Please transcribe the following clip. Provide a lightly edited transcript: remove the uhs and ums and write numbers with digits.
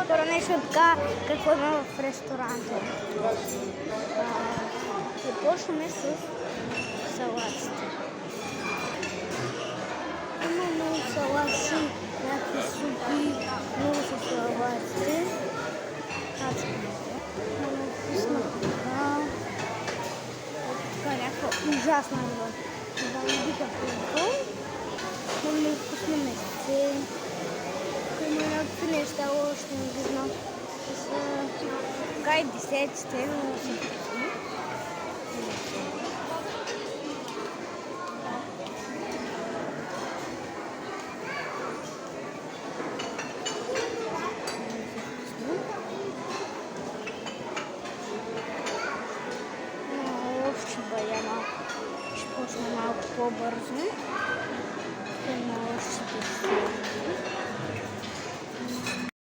Скоро нещо така, какво има в ресторанта. Започваме с салатите. Има много салати, някакви супи, много са салатите. Много вкусна храна. Така някаква ужасна храна. Това не биха пробвал. Много вкусно месце. Има някакви неща, още не ги знам. Така и десертите, много са вкусни. Овче баяна. Ще почна малко по-бързо. Има още